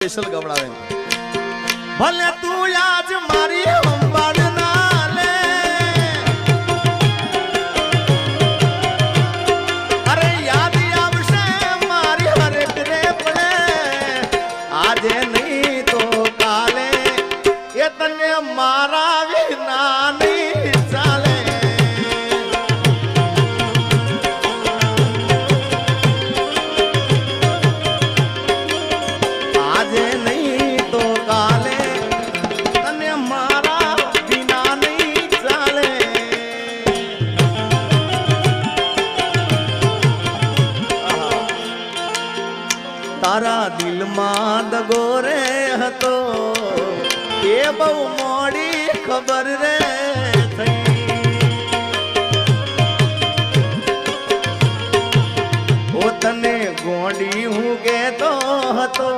special ગવડાવે ભલે તું આજ મારી સંભાળ ના લે અરે યાદ આવશે મારી હરેક રે પડે આજે નહીં તો કાલે એ તને મારા વિના નહીં ચાલે તારા દિલમાં દગો રે હતો એ બહુ મોડી ખબર રે થઈ ઓ તને ગોંડી હું કેતો હતો